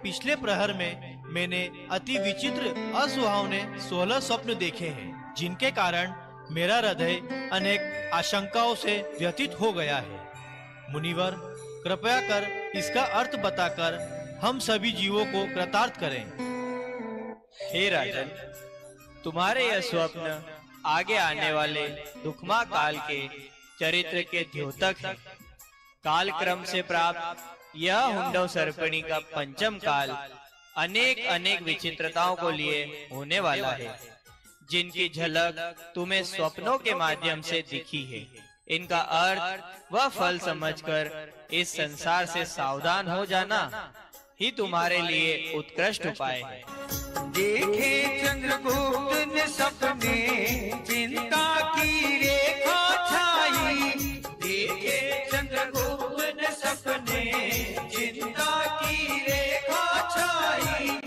पिछले प्रहर में मैंने अति विचित्र असुहावने 16 स्वप्न देखे हैं, जिनके कारण मेरा हृदय अनेक आशंकाओं से व्यथित हो गया है। मुनिवर, कृपया कर इसका अर्थ बताकर हम सभी जीवों को कृतार्थ करें। हे राजन, तुम्हारे यह स्वप्न आगे आने वाले दुखमा काल के चरित्र के द्योतक है। काल क्रम से प्राप्त यह हुंडव सर्पिणी का पंचम काल अनेक अनेक विचित्रताओं को लिए होने वाला है, जिनकी झलक तुम्हें स्वप्नों के माध्यम से दिखी है। इनका अर्थ व फल समझकर इस संसार से सावधान हो जाना ही तुम्हारे लिए उत्कृष्ट उपाय है। देखे चंद्रगुप्त ने सपने, चिंता की रेखा छाई। देखे चंद्रगुप्त ने सपने, चिंता की रेखा छाई।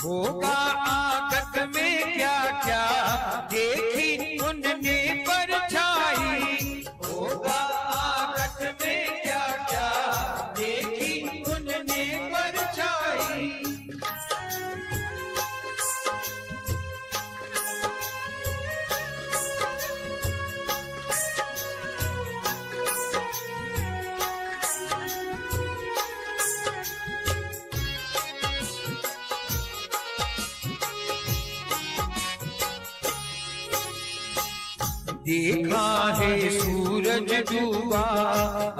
होगा आगत में क्या क्या, देखी उनने परछाई। होगा आगत में क्या क्या, देखी उनने परछाई। देखा है सूरज डूबा,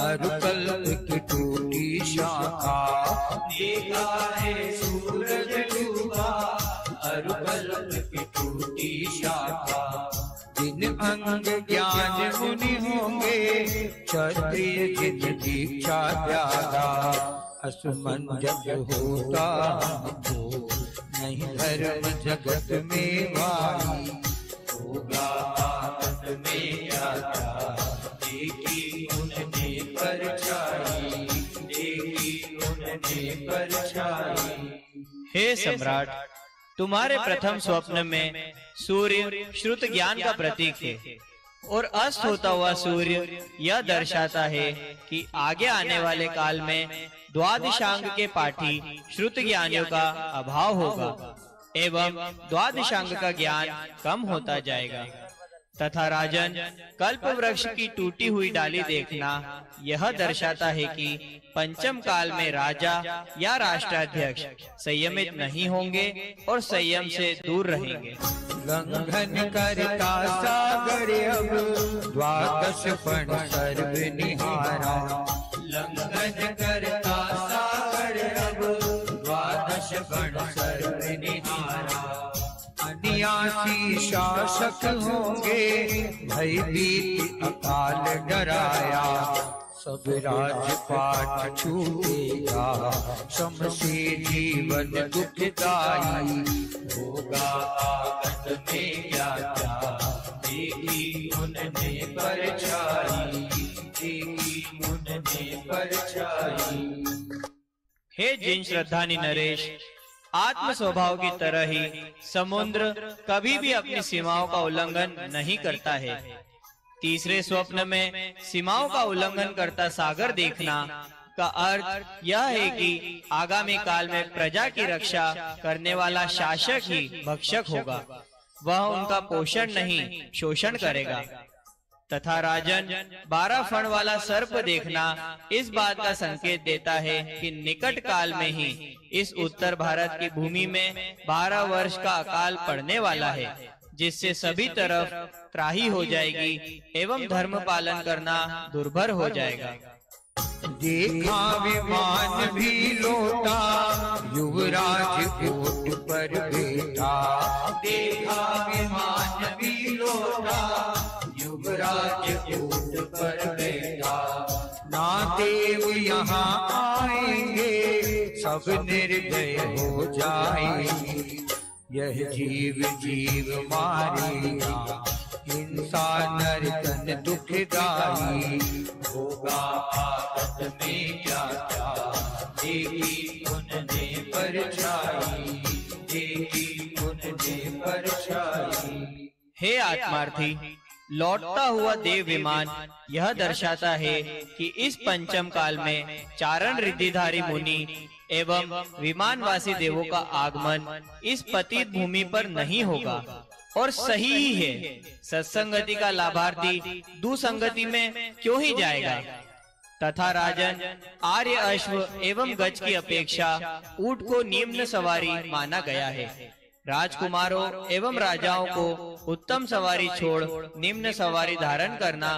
अरुकल्प की टूटी शाखा। देखा है सूरज डूबा, अरुकल्प की टूटी शाखा। जिन अंग ज्ञान मुनि होंगे, क्षत्रिय जिन दीक्षा ज्यादा। असमंजस होता हो नहीं धर्म जगत में भाई। होगा आगत में क्या क्या, देखी उनने परछाई। देखी उनने परछाई। हे सम्राट, तुम्हारे प्रथम स्वप्न में सूर्य श्रुत ज्ञान का प्रतीक है और अस्त होता हुआ सूर्य यह दर्शाता है कि आगे आने वाले काल में द्वादशांग के पाठी श्रुत ज्ञानियों का अभाव होगा एवं द्वादशांग का ज्ञान कम होता जाएगा। तथा राजन, कल्प वृक्ष की टूटी हुई डाली देखना यह दर्शाता है कि पंचम काल में राजा या राष्ट्राध्यक्ष संयमित नहीं होंगे और संयम से दूर रहेंगे। लंघन करता सागर अब, द्वादश पण सर्व निहारा। लंघन करता सागर अब, द्वादश पण सर्व निहारा। अनियासी शासक होंगे, भयभीत अकाल डराया। सब राजपाट छूटेगा, श्रम से जीवन दुखदाई। होगा आगत में क्या क्या, देखी उनने परछाई। देखी उनने परछाई। हे जिन श्रद्धानी नरेश, आत्म स्वभाव की तरह ही समुद्र कभी भी अपनी सीमाओं का उल्लंघन नहीं करता है। तीसरे स्वप्न में सीमाओं का उल्लंघन करता सागर देखना का अर्थ यह है कि आगामी काल में प्रजा की रक्षा करने वाला शासक ही भक्षक होगा, वह उनका पोषण नहीं शोषण करेगा। तथा राजन, 12 फण वाला सर्प देखना इस बात का संकेत देता है कि निकट काल में ही इस उत्तर भारत की भूमि में 12 वर्ष का अकाल पड़ने वाला है, जिससे सभी तरफ त्राही हो जाएगी एवं धर्म पालन करना दुर्भर हो जाएगा। देखा विमान भी लौटा, युवराज कोट पर बैठा। देखा विमान भी लौटा, युवराज कोट पर बैठा। ना देव यहाँ आएंगे, सब निर्दय हो जाएंगे। यह जीव जीव मारेगा, हिंसा नर्तन दुखदाई। होगा आगत में क्या क्या, देखी उनने परछाई। देखी उनने परछाई। हे आत्मार्थी, लौटता हुआ देव विमान यह दर्शाता है कि इस पंचम काल में चारण रिद्धिधारी मुनि एवं विमानवासी देवों का आगमन इस पतित भूमि पर नहीं होगा और सही ही है। सत्संगति का लाभार्थी दुसंगति में क्यों ही जाएगा। तथा राजन, आर्य अश्व एवं गज की अपेक्षा ऊंट को निम्न सवारी माना गया है। राजकुमारों एवं राजाओं को उत्तम सवारी छोड़ निम्न सवारी धारण करना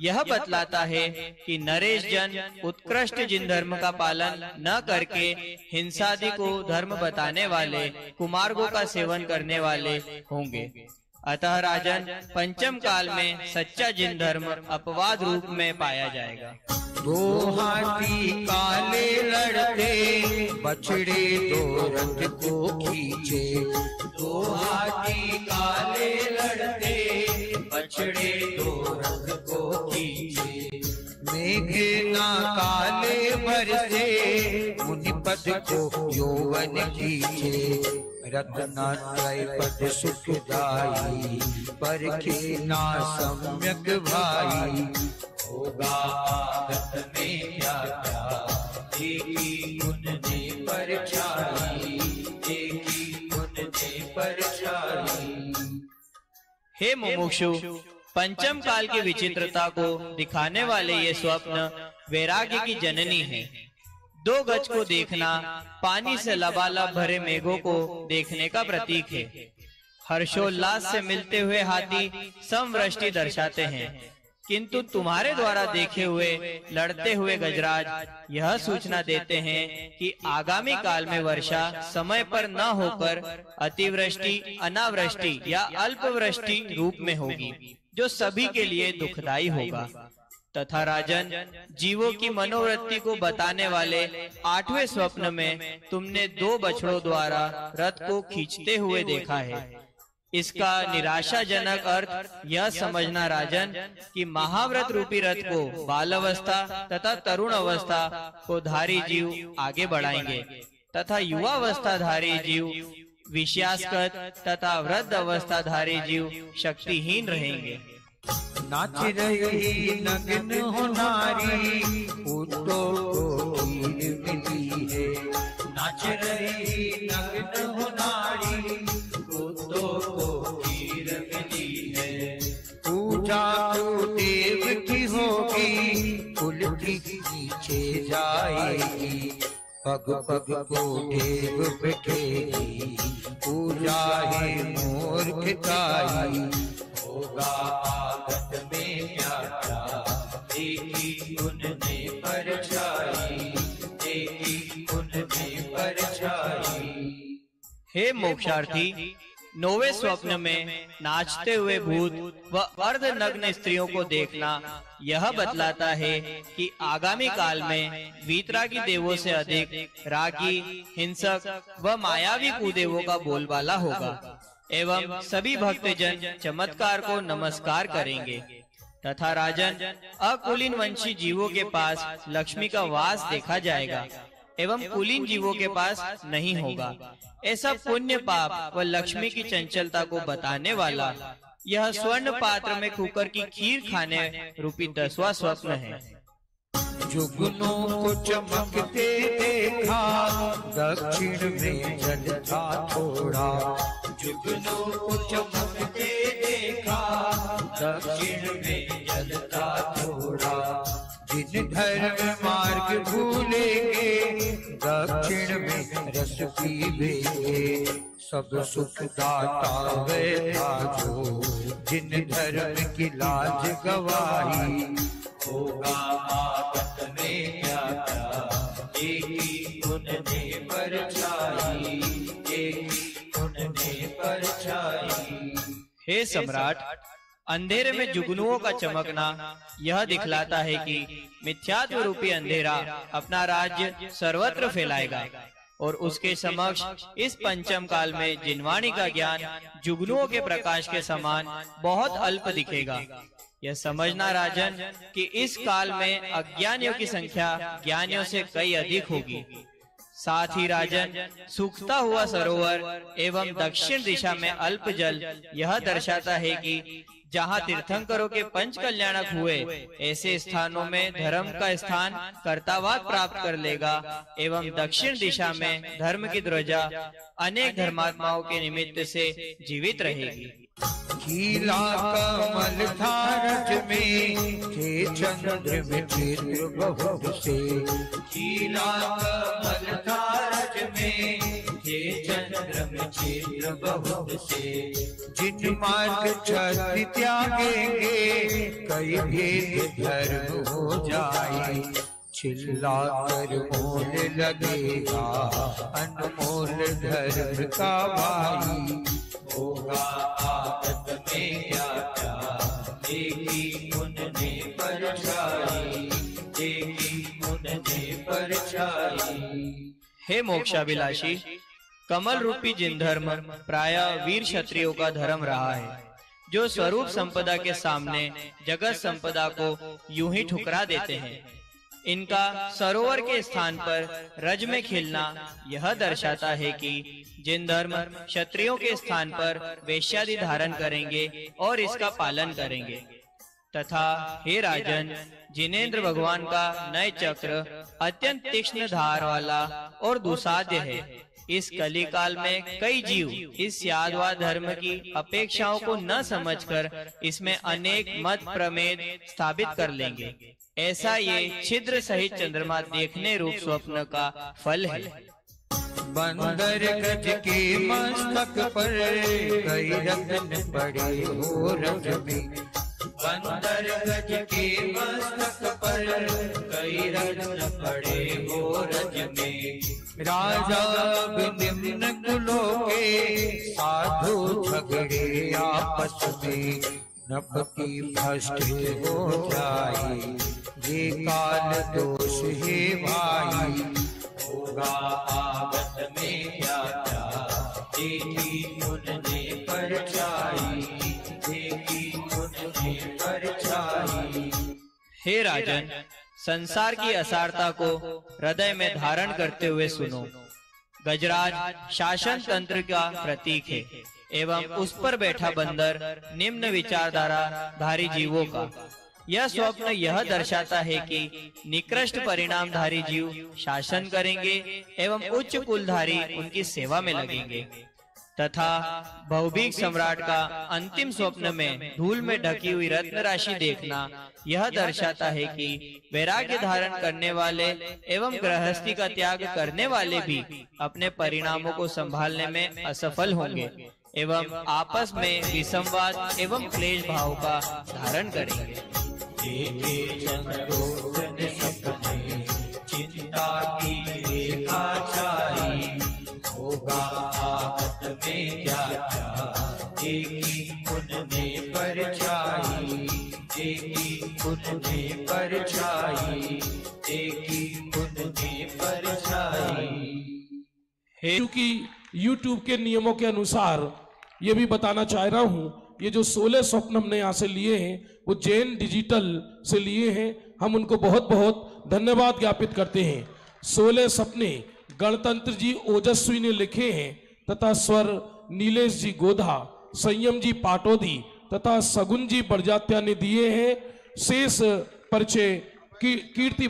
यह बतलाता है कि नरेश जन उत्कृष्ट जिन धर्म का पालन न करके हिंसादि को धर्म बताने वाले कुमार्गों का सेवन करने वाले होंगे। अतः राजन, पंचम काल में सच्चा जिन धर्म अपवाद रूप में पाया जाएगा। दो हाथी काले लड़ते, बछड़े दो रथ को खींचे। दो हाथी काले लड़ते, बछड़े दो रथ को खींचे। मेघना काले बरसे, मुनि पद को यौवन खींचे। रत्नात्रय पद सुखदाई, परखे ना सम्यक भाई। होगा आदत में क्या क्या, देखी उनने परछाई, देखी उनने परछाई। हे मुमुक्षु, पंचम काल की विचित्रता को दिखाने वाले ये स्वप्न वैराग्य की जननी है। 2 गज को देखना पानी से लबालब भरे मेघों को देखने का प्रतीक है। हर्षोल्लास से मिलते हुए हाथी समवृष्टि दर्शाते हैं, किंतु तुम्हारे द्वारा देखे हुए लड़ते हुए गजराज यह सूचना देते हैं कि आगामी काल में वर्षा समय पर न होकर अतिवृष्टि, अनावृष्टि या अल्पवृष्टि रूप में होगी, जो सभी के लिए दुखदायी होगा। तथा राजन, जीवों की मनोवृत्ति को बताने वाले 8वें स्वप्न में तुमने 2 बछड़ों द्वारा रथ को खींचते हुए देखा है। इसका निराशाजनक अर्थ यह समझना राजन कि महाव्रत रूपी रथ को बाल अवस्था तथा तरुण अवस्था को धारी जीव आगे बढ़ाएंगे तथा युवावस्थाधारी जीव विषयास्पद तथा वृद्ध अवस्थाधारी जीव शक्तिहीन रहेंगे। नाच रही नग्न हो नारी, ऊँटों को खीर मिली है। नाच रही नग्न हो नारी, ऊँटों को खीर मिली है। पूजा तो देव की होगी, कुल की नीचे जाएगी। पग पग को देव बैठेगी, पूजा है मूर्खताई। होगा आगत में क्या क्या, देखी उनने परछाई, देखी उनने परछाई। हे मोक्षार्थी, 9वें स्वप्न में नाचते हुए भूत व अर्ध नग्न स्त्रियों को देखना यह बतलाता है कि आगामी काल में वीतरागी देवों से अधिक रागी, हिंसक व मायावी कुदेवों का बोलबाला होगा एवं सभी भक्तजन चमत्कार को नमस्कार करेंगे। तथा राजन, अकुलीन वंशी जीवों के पास लक्ष्मी का वास देखा जाएगा एवं कुलीन जीवों के पास नहीं होगा। ऐसा पुण्य पाप व लक्ष्मी की चंचलता को बताने वाला यह स्वर्ण पात्र में कुकर की खीर खाने रूपी 10वां स्वप्न है। जुगनों को चमकते देखा, दक्षिण में जल था थोड़ा। जुगनों को चमकते देखा, दक्षिण में जल था थोड़ा। जिन धर्म मार्ग भूलेंगे, दक्षिण में रस पीवेंगे। सब सुख दाता वे था जो, जिन धर्म की लाज गवाही। होगा आगत में क्या क्या, देखी उनने परछाई, देखी उनने परछाई। हे सम्राट, अंधेरे में जुगनुओं का चमकना यह दिखलाता है कि मिथ्यात्व रूपी अंधेरा अपना राज्य सर्वत्र फैलाएगा और उसके समक्ष इस पंचम काल में जिनवाणी का ज्ञान जुगनुओं के प्रकाश के समान बहुत अल्प दिखेगा। यह समझना राजन कि इस काल में अज्ञानियों की संख्या ज्ञानियों से कई अधिक होगी। साथ ही राजन, सूखता हुआ सरोवर एवं दक्षिण दिशा में अल्प जल यह दर्शाता है कि जहाँ तीर्थंकरों के पंच कल्याणक हुए, ऐसे स्थानों में धर्म का स्थान कर्तावाद प्राप्त कर लेगा एवं दक्षिण दिशा में धर्म की ध्वजा अनेक धर्मात्माओं के निमित्त से जीवित रहेगी। खिला कमल धारज में थे चंद्र में चित्र बहुत से, खिला कमल धारज में थे चंद्र में चित्र बहुत से। जिन मार्ग छत्र त्यागेंगे कई भेद धर्म हो जाए, चिल्ला कर मोल लगेगा अनमोल धर्म का भाई। होगा आदत में क्या क्या देखी उनने परछाई, देखी उनने परछाई। हे मोक्षाभिलाषी, कमल रूपी जिन धर्म प्रायः वीर क्षत्रियों का धर्म रहा है, जो स्वरूप संपदा के सामने जगत संपदा को यूं ही ठुकरा देते हैं, इनका सरोवर के स्थान पर रज में खिलना यह दर्शाता है कि जिन धर्म क्षत्रियों के स्थान पर वेश्यादि धारण करेंगे और इसका पालन करेंगे। तथा हे राजन, जिनेन्द्र भगवान का नय चक्र अत्यंत तीक्ष्ण धार वाला और दुसाध्य है। इस कली काल में कई जीव इस यादवा धर्म की अपेक्षाओं को न समझकर इसमें अनेक मत प्रमेद स्थापित कर लेंगे। ऐसा ये छिद्र सहित चंद्रमा देखने रूप स्वप्न का फल है। बंदर गज के मस्तक पर कई रत्न पड़े हो रज में, बंदर गज के मस्तक पर कई रत्न पड़े हो रज में। राजा निम्न कुलों के साधु झगड़े आपस में, नपति भ्रष्ट हो जाए ये काल दोष है भाई। होगा आगत में क्या क्या देखी उनने परछाई, देखी उनने परछाई। हे राजन, संसार की असारता को हृदय में धारण करते हुए सुनो। गजराज शासन तंत्र का प्रतीक है एवं उस पर बैठा बंदर निम्न विचारधारा धारी जीवों का। यह स्वप्न यह दर्शाता है कि निकृष्ट परिणामधारी जीव शासन करेंगे एवं उच्च कुलधारी उनकी सेवा में लगेंगे। तथा भौतिक सम्राट का अंतिम स्वप्न में धूल में ढकी हुई रत्न राशि देखना यह दर्शाता है कि वैराग्य धारण करने वाले एवं गृहस्थी का त्याग करने वाले भी अपने परिणामों को संभालने में असफल होंगे एवं आपस में विसंवाद एवं क्लेश भाव का धारण करेंगे। चिंता की रेखा छाई, होगा आफत में क्या क्या देखी उनने परछाई, देखी उनने परछाई, देखी उनने परछाई। क्योंकि YouTube के नियमों के अनुसार ये भी बताना चाह रहा हूँ, ये जो 16 स्वप्न हमने यहाँ से लिए हैं वो जैन डिजिटल से लिए हैं। हम उनको बहुत बहुत धन्यवाद ज्ञापित करते हैं। 16 सपने गणतंत्र जी ओजस्वी ने लिखे हैं तथा स्वर नीलेश जी गोधा, संयम जी पाटोदी तथा सगुन जी बड़जात्या ने दिए हैं। शेष परिचय कीर्ति